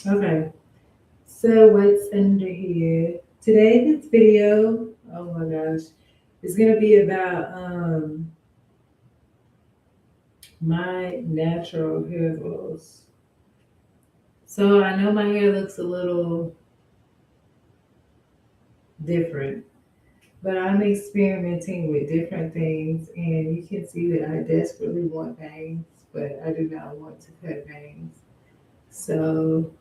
Okay, so what's under here? Today, this video, oh my gosh, is gonna be about my natural hair growth. So I know my hair looks a little different, but I'm experimenting with different things, and you can see that I desperately want bangs, but I do not want to cut bangs. So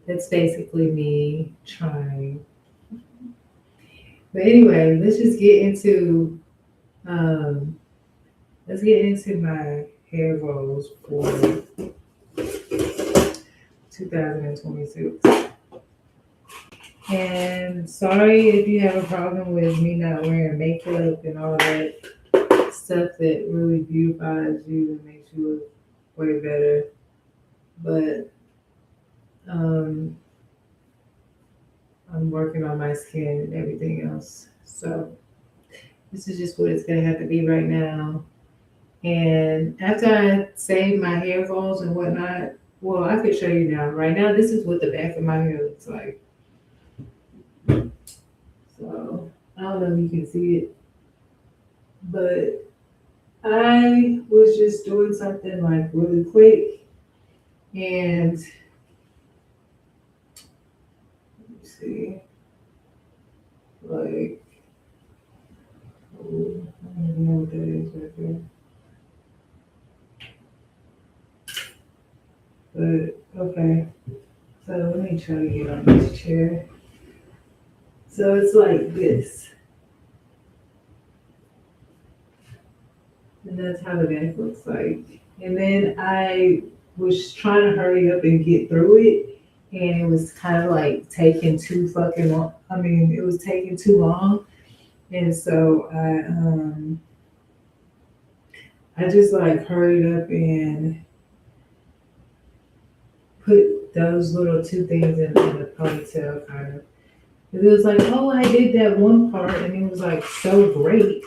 that's basically me trying. But anyway, um, let's get into my hair goals for 2026. And sorry if you have a problem with me not wearing makeup and all that stuff that really beautifies you and makes you look way better. But um, I'm working on my skin and everything else. So this is just what it's gonna have to be right now. And after I save my hair falls and whatnot, well, I could show you now. Right now, this is what the back of my hair looks like. So I don't know if you can see it, but I was just doing something like really quick, and let me see, like, oh, I don't even know what that is right there. But okay, so let me try to get on this chair. So it's like this, and that's how the back looks like. And then I was trying to hurry up and get through it, and it was kind of like taking too fucking long. I mean, it was taking too long, and so I just like hurried up and put those little two things in the ponytail kind of. It was like, oh, I did that one part, and it was like so great.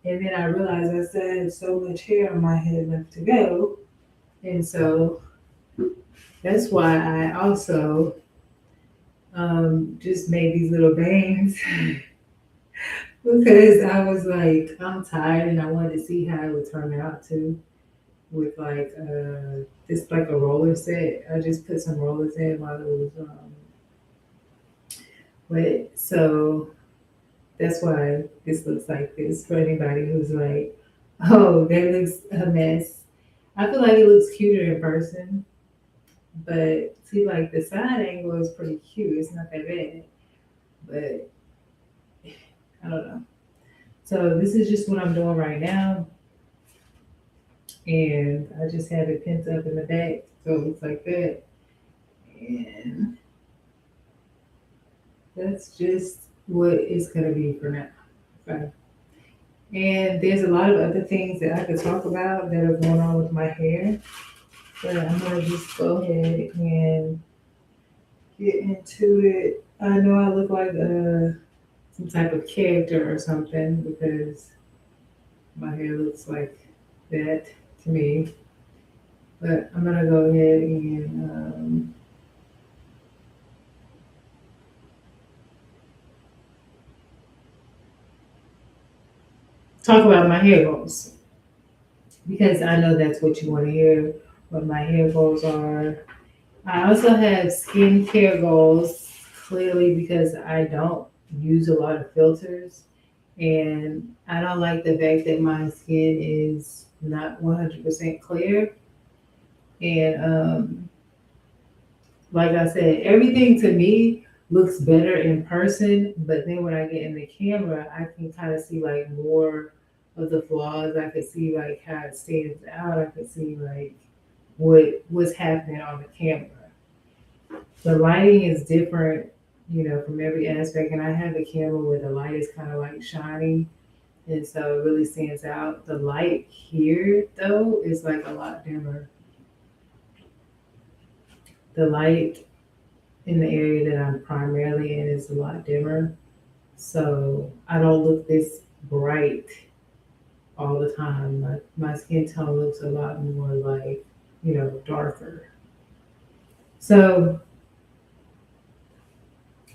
And then I realized I still had so much hair on my head left to go, and so that's why I also just made these little bangs because I was like, I'm tired and I wanted to see how it would turn out too with like this like a roller set. I just put some rollers in while it was wet. So that's why this looks like this for anybody who's like, oh, that looks a mess. I feel like it looks cuter in person, but see, like the side angle is pretty cute. It's not that bad, but I don't know. So this is just what I'm doing right now, and I just have it pinned up in the back, so it looks like that. And that's just what it's gonna be for now. Okay. And there's a lot of other things that I could talk about that are going on with my hair, but I'm gonna just go ahead and get into it. I know I look like some type of character or something because my hair looks like that to me. But I'm gonna go ahead and talk about my hair goals because I know that's what you want to hear. What my hair goals are. I also have skincare goals clearly because I don't use a lot of filters, and I don't like the fact that my skin is not 100% clear. And like I said, everything to me looks better in person, but then when I get in the camera, I can kind of see like more of the flaws. I could see like how it stands out. I could see like what's happening on the camera. The lighting is different, from every aspect. And I have a camera where the light is kind of like shiny, and so it really stands out. The light here though is like a lot dimmer. The light in the area that I'm primarily in is a lot dimmer. So I don't look this bright all the time. My skin tone looks a lot more like, darker. So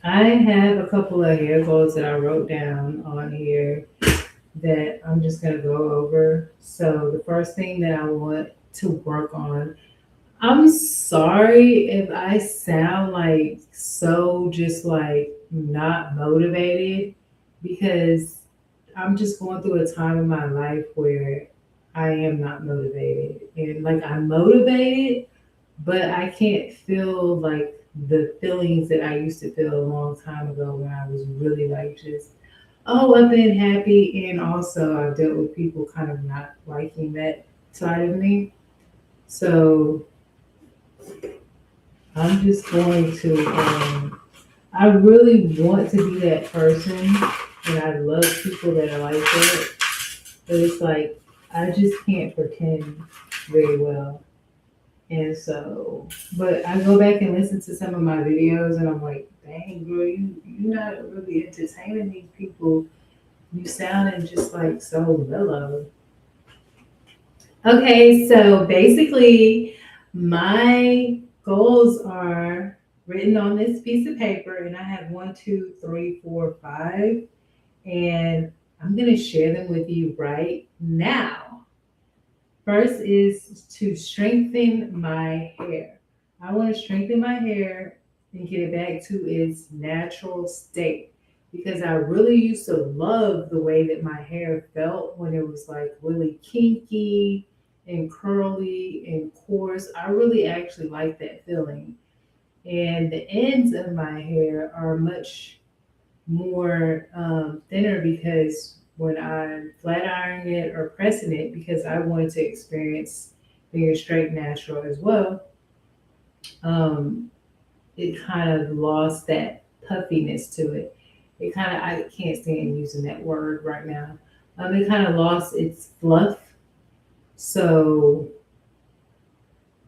I have a couple of hair goals that I wrote down on here that I'm just gonna go over. So the first thing that I want to work on, I'm sorry if I sound like so just like not motivated because I'm just going through a time in my life where I am not motivated. And like I'm motivated, but I can't feel like the feelings that I used to feel a long time ago when I was really like just, oh, I've been happy. And also I've dealt with people kind of not liking that side of me. So I'm just going to, I really want to be that person, and I love people that are like that. But it's like, I just can't pretend very well. And so, but I go back and listen to some of my videos, and I'm like, dang, girl, you're not really entertaining these people. You sounding just like so mellow. Okay, so basically, my goals are written on this piece of paper, and I have one, two, three, four, five, and I'm going to share them with you right now. First is to strengthen my hair. I want to strengthen my hair and get it back to its natural state because I really used to love the way that my hair felt when it was like really kinky and curly and coarse. I really actually like that feeling. And the ends of my hair are much more thinner because when I'm flat ironing it or pressing it, because I wanted to experience being a straight natural as well, um, it kind of lost that puffiness to it. It kind of, I can't stand using that word right now. It kind of lost its fluff. So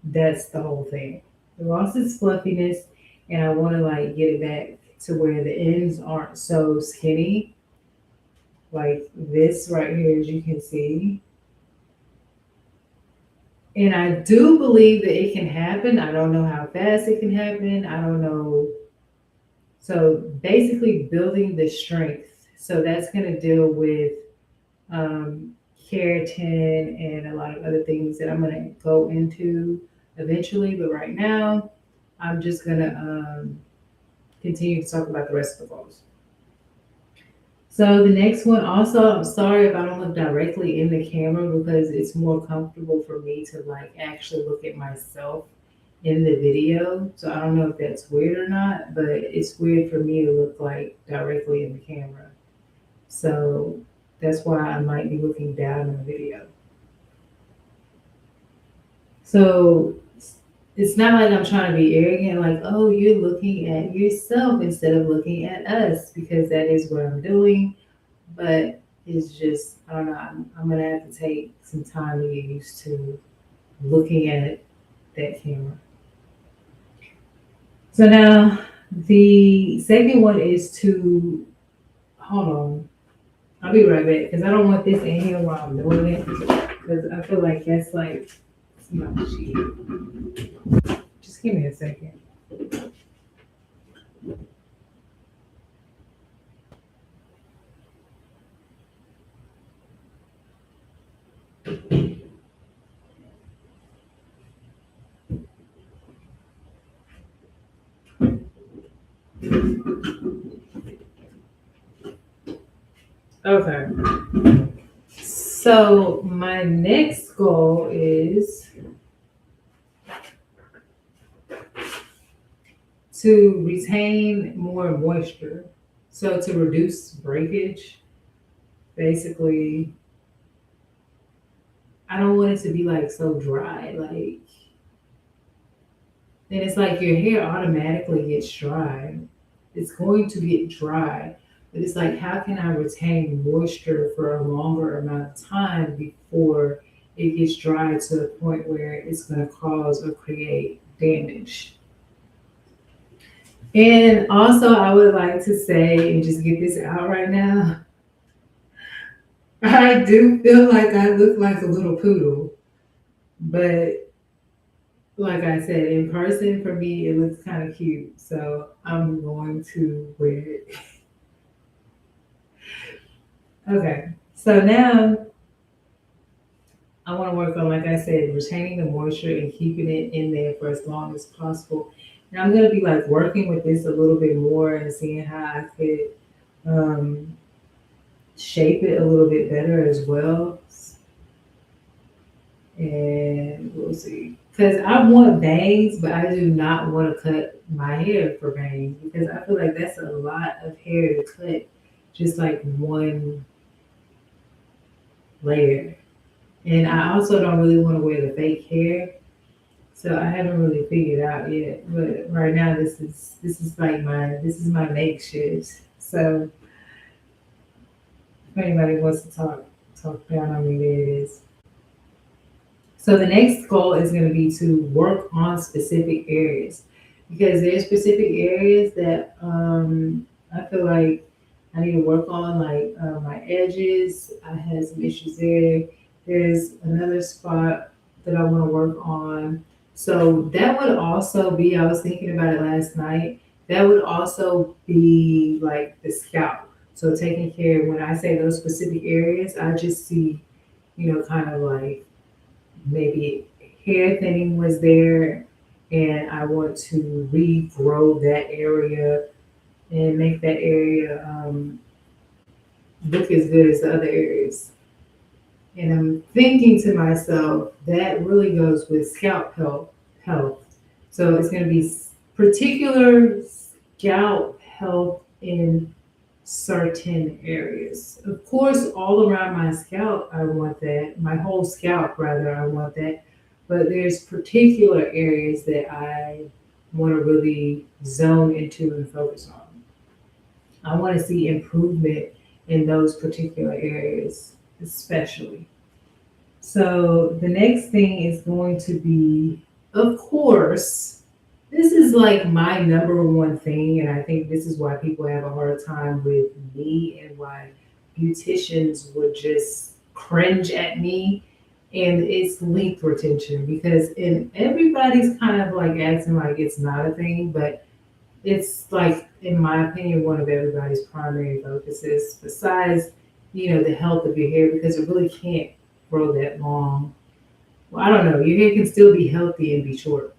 that's the whole thing. It lost its fluffiness, and I want to like get it back to where the ends aren't so skinny like this right here, as you can see. And I do believe that it can happen. I don't know how fast it can happen. I don't know. So basically, building the strength. So that's going to deal with um, keratin and a lot of other things that I'm going to go into eventually. But right now, I'm just going to continue to talk about the rest of the goals. So the next one, also, I'm sorry if I don't look directly in the camera because it's more comfortable for me to like actually look at myself in the video. So I don't know if that's weird or not, but it's weird for me to look like directly in the camera. So that's why I might be looking down in the video. So it's not like I'm trying to be arrogant, like, oh, you're looking at yourself instead of looking at us, because that is what I'm doing. But it's just, I don't know, I'm gonna have to take some time to get used to looking at that camera. So now the second one is to, hold on, I'll be right back because I don't want this in here while I'm doing it because I feel like that's like my shit. Just give me a second. Okay. So my next goal is to retain more moisture. So to reduce breakage, basically, I don't want it to be like so dry. Like, then it's like your hair automatically gets dry. It's going to get dry. But it's like, how can I retain moisture for a longer amount of time before it gets dry to the point where it's going to cause or create damage? And also, I would like to say, and just get this out right now, I do feel like I look like a little poodle, but like I said, in person for me, it looks kind of cute. So I'm going to wear it. Okay. So now I want to work on, like I said, retaining the moisture and keeping it in there for as long as possible. And I'm going to be like working with this a little bit more and seeing how I could um, shape it a little bit better as well. And we'll see. Because I want bangs, but I do not want to cut my hair for bangs because I feel like that's a lot of hair to cut, just like one layer. And I also don't really want to wear the fake hair, so I haven't really figured out yet. But right now, this is like my makeshift. So if anybody wants to talk down on me, there it is. So the next goal is going to be to work on specific areas because there's specific areas that I feel like I need to work on, like my edges. I had some issues there. There's another spot that I want to work on. So that would also be, I was thinking about it last night, that would also be like the scalp. So taking care, when I say those specific areas, I just see, kind of like maybe hair thinning was there, and I want to regrow that area and make that area look as good as the other areas. And I'm thinking to myself, that really goes with scalp health. So it's going to be particular scalp health in certain areas. Of course, all around my scalp, I want that. My whole scalp, rather, I want that. But there's particular areas that I want to really zone into and focus on. I want to see improvement in those particular areas, especially. So the next thing is going to be, of course, this is like my number one thing, and I think this is why people have a hard time with me and why beauticians would just cringe at me. And it's length retention because in everybody's kind of like acting like it's not a thing, but it's like, in my opinion, one of everybody's primary focuses, besides, the health of your hair, because it really can't grow that long. Well, I don't know. Your hair can still be healthy and be short.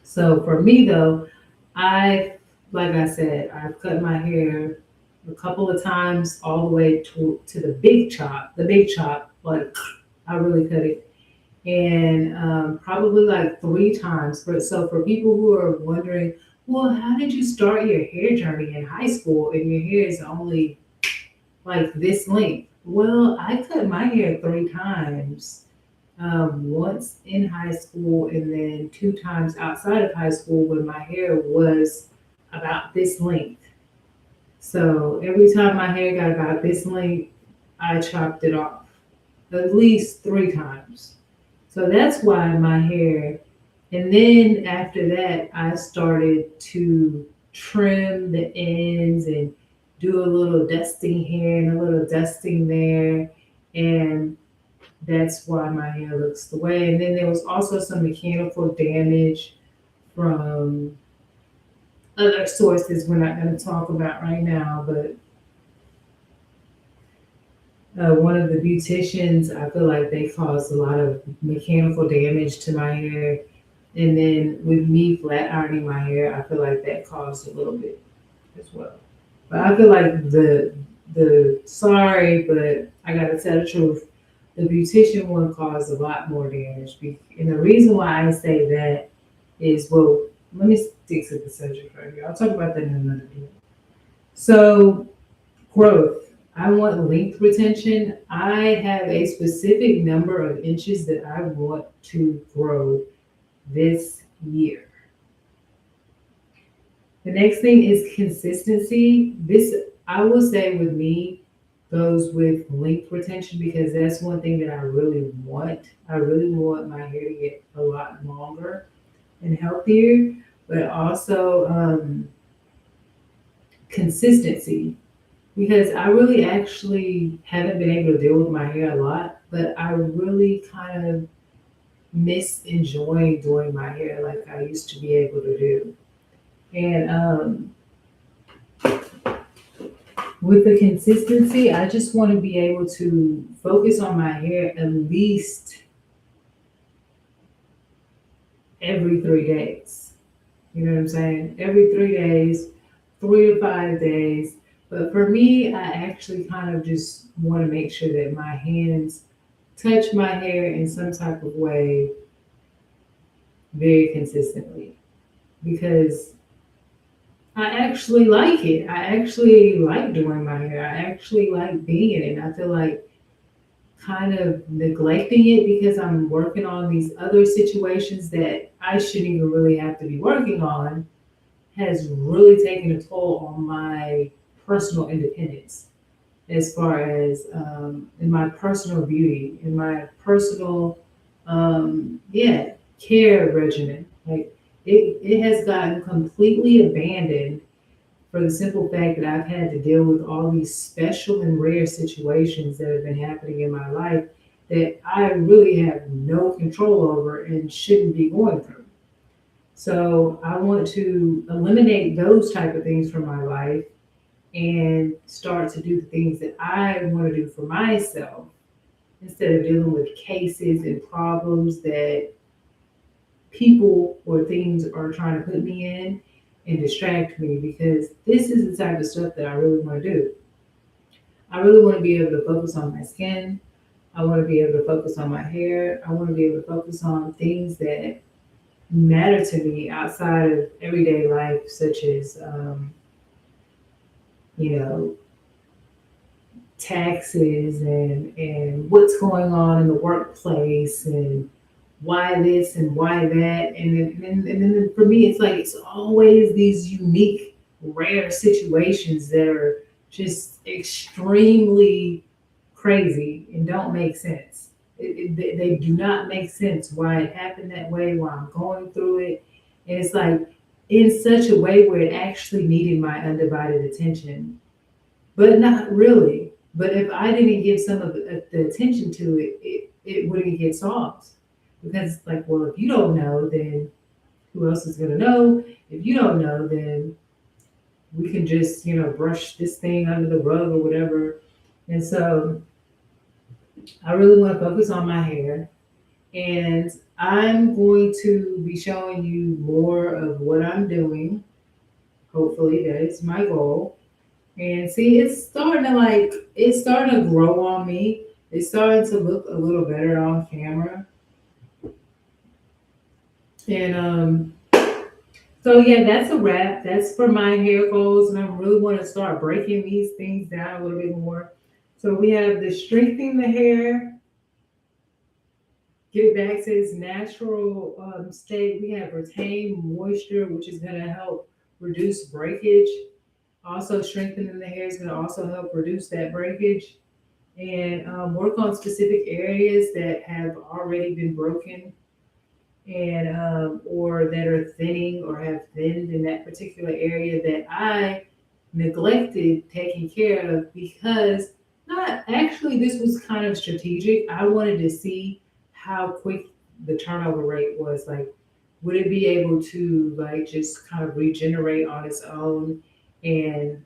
So for me though, I, like I said, I've cut my hair a couple of times all the way to the big chop. The big chop, like I really cut it, and probably like three times. For people who are wondering, well, how did you start your hair journey in high school and your hair is only like this length? Well, I cut my hair three times. Once in high school and then two times outside of high school when my hair was about this length. So every time my hair got about this length, I chopped it off at least three times. So that's why my hair, and then after that, I started to trim the ends and do a little dusting here and a little dusting there. And that's why my hair looks the way. And then there was also some mechanical damage from other sources we're not going to talk about right now. But one of the beauticians, I feel like they caused a lot of mechanical damage to my hair. And then with me flat ironing my hair, I feel like that caused a little bit as well. But I feel like the sorry, but I gotta tell the truth. The beautician one caused a lot more damage. And the reason why I say that is, well, let me stick to the subject right here. I'll talk about that in another video. So growth. I want length retention. I have a specific number of inches that I want to grow this year. The next thing is consistency. This, I will say, with me goes with length retention because that's one thing that I really want. I really want my hair to get a lot longer and healthier, but also consistency because I really actually haven't been able to deal with my hair a lot, but I really kind of miss enjoying doing my hair like I used to be able to do. And with the consistency, I just want to be able to focus on my hair at least every 3 days. You know what I'm saying? Every 3 days, 3 to 5 days. But for me, I actually kind of just want to make sure that my hands touch my hair in some type of way very consistently because I actually like it. I actually like doing my hair. I actually like being in it. I feel like kind of neglecting it because I'm working on these other situations that I shouldn't even really have to be working on has really taken a toll on my personal independence as far as in my personal beauty, in my personal care regimen. Like it has gotten completely abandoned for the simple fact that I've had to deal with all these special and rare situations that have been happening in my life that I really have no control over and shouldn't be going through. So I want to eliminate those type of things from my life and start to do the things that I want to do for myself instead of dealing with cases and problems that people or things are trying to put me in and distract me because this is the type of stuff that I really want to do. I really want to be able to focus on my skin. I want to be able to focus on my hair. I want to be able to focus on things that matter to me outside of everyday life, such as, you know, taxes and what's going on in the workplace and why this and why that. And then for me, it's like it's always these unique, rare situations that are just extremely crazy and don't make sense. They do not make sense why it happened that way, why I'm going through it. And it's like in such a way where it actually needed my undivided attention, but not really. But if I didn't give some of the attention to it, it wouldn't get solved. Because it's like, well, if you don't know, then who else is going to know? If you don't know, then we can just, brush this thing under the rug or whatever. And so I really want to focus on my hair. And I'm going to be showing you more of what I'm doing. Hopefully, that is my goal. And see, it's starting to grow on me. It's starting to look a little better on camera. And so yeah, that's a wrap. That's for my hair goals, and I really want to start breaking these things down a little bit more. So we have the strengthening the hair, get it back to its natural state. We have retain moisture, which is going to help reduce breakage. Also, strengthening the hair is going to also help reduce that breakage and work on specific areas that have already been broken and or that are thinning or have thinned in that particular area that I neglected taking care of because not actually this was kind of strategic. I wanted to see how quick the turnover rate was. Like, would it be able to like just kind of regenerate on its own and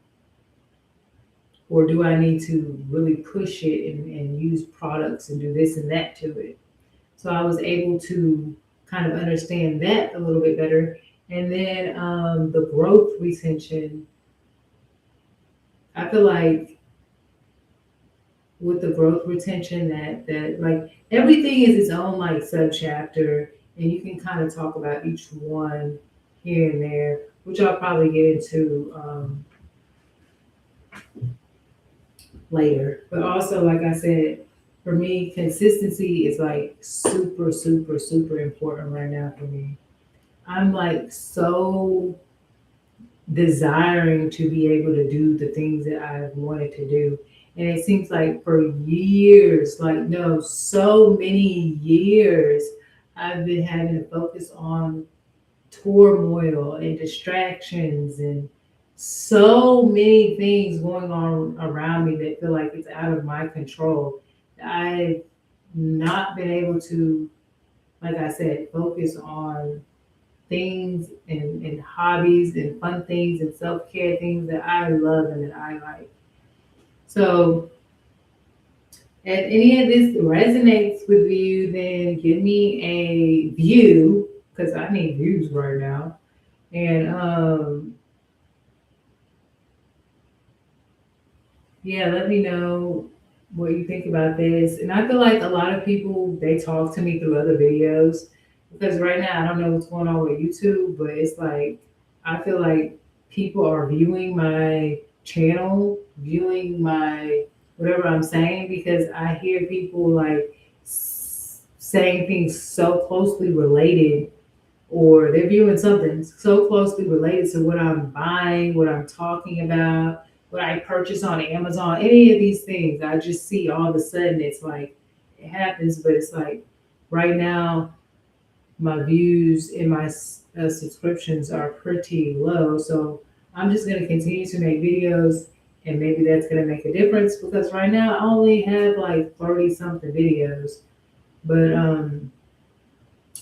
or do I need to really push it and use products and do this and that to it? So I was able to kind of understand that a little bit better. And then the growth retention, I feel like with the growth retention that like everything is its own like sub chapter, and you can kind of talk about each one here and there, which I'll probably get into later. But also, like I said, for me, consistency is like super, super, super important right now for me. I'm like so desiring to be able to do the things that I've wanted to do. And it seems like for years, like no, so many years, I've been having to focus on turmoil and distractions and so many things going on around me that feel like it's out of my control. I've not been able to like I said, focus on things and hobbies and fun things and self care things that I love and that I like. So, if any of this resonates with you, then give me a view because I need views right now. And yeah, let me know what you think about this. And I feel like a lot of people they talk to me through other videos because right now I don't know what's going on with YouTube, but it's like I feel like people are viewing my channel, viewing my whatever I'm saying because I hear people like saying things so closely related or they're viewing something so closely related to what I'm buying, what I'm talking about, what I purchase on Amazon, any of these things. I just see all of a sudden it's like it happens, but it's like right now my views and my subscriptions are pretty low. So I'm just going to continue to make videos and maybe that's going to make a difference because right now I only have like 30 something videos. But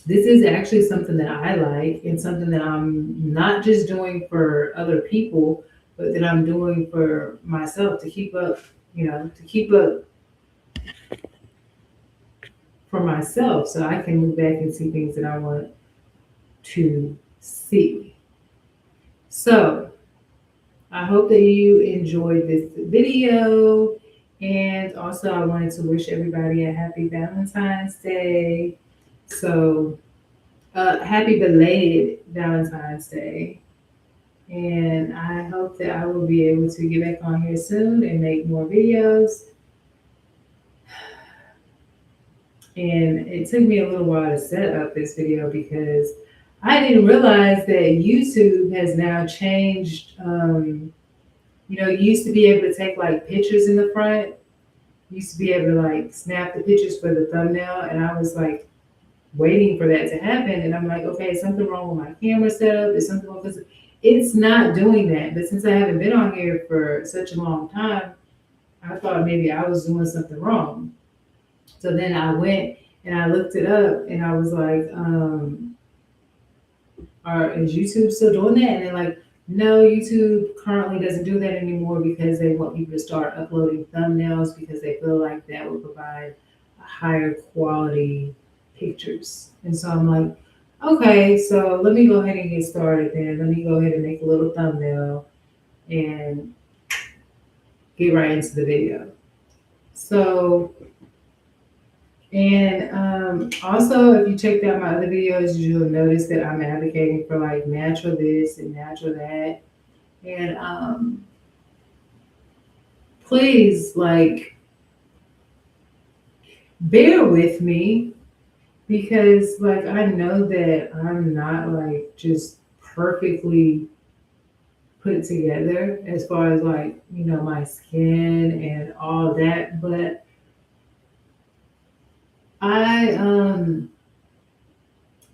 this is actually something that I like and something that I'm not just doing for other people, but that I'm doing for myself to keep up, to keep up for myself so I can look back and see things that I want to see. So I hope that you enjoyed this video. And also, I wanted to wish everybody a happy Valentine's Day. So, happy belated Valentine's Day. And I hope that I will be able to get back on here soon and make more videos. And it took me a little while to set up this video because I didn't realize that YouTube has now changed. You used to be able to take like pictures in the front. You used to be able to like snap the pictures for the thumbnail. And I was like waiting for that to happen. And I'm like, okay, is something wrong with my camera setup? Is something wrong? Because it's not doing that. But since I haven't been on here for such a long time, I thought maybe I was doing something wrong. So then I went and I looked it up and I was like, is YouTube still doing that? And they're like, no, YouTube currently doesn't do that anymore because they want people to start uploading thumbnails because they feel like that will provide a higher quality pictures. And so I'm like, okay, so let me go ahead and get started then. Let me go ahead and make a little thumbnail and get right into the video. So, and also, if you checked out my other videos, you'll notice that I'm advocating for like natural this and natural that. And please, like, bear with me because, like, I know that I'm not like just perfectly put together as far as like, my skin and all that. But I,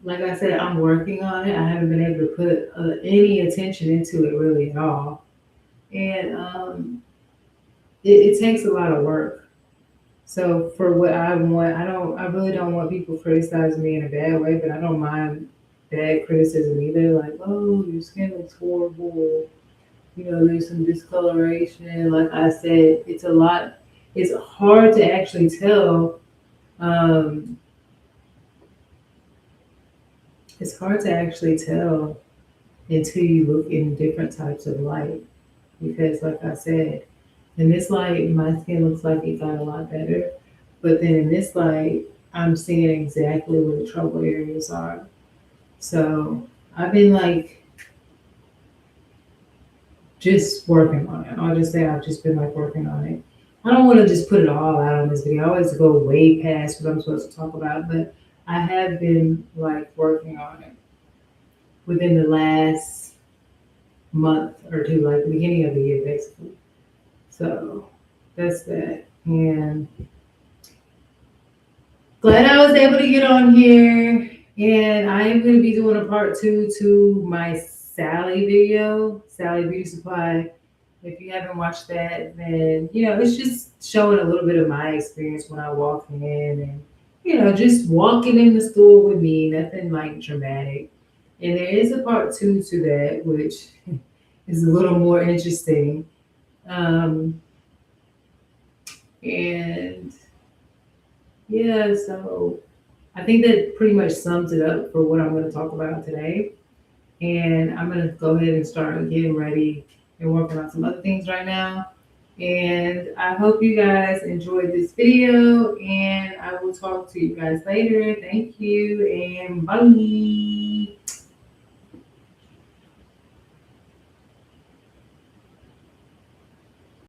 like I said, I'm working on it. I haven't been able to put any attention into it really at all. And it takes a lot of work. So for what I want, I really don't want people criticizing me in a bad way, but I don't mind bad criticism either. Like, oh, your skin looks horrible. There's some discoloration. Like I said, it's a lot. It's hard to actually tell. Um, it's hard to actually tell until you look in different types of light. Because, like I said, in this light, my skin looks like it got a lot better. But then in this light, I'm seeing exactly where the trouble areas are. So I've been like just working on it. I'll just say I've just been like working on it. I don't want to just put it all out on this video. I always go way past what I'm supposed to talk about, but I have been like working on it within the last month or two, like the beginning of the year, basically. So that's that. And glad I was able to get on here. And I am going to be doing a part two to my Sally video, Sally Beauty Supply. If you haven't watched that, then it's just showing a little bit of my experience when I walk in and just walking in the store with me, nothing like dramatic. And there is a part two to that, which is a little more interesting. Um, and yeah, so I think that pretty much sums it up for what I'm going to talk about today. And I'm going to go ahead and start getting ready and working on some other things right now. And I hope you guys enjoyed this video, and I will talk to you guys later. Thank you, and bye.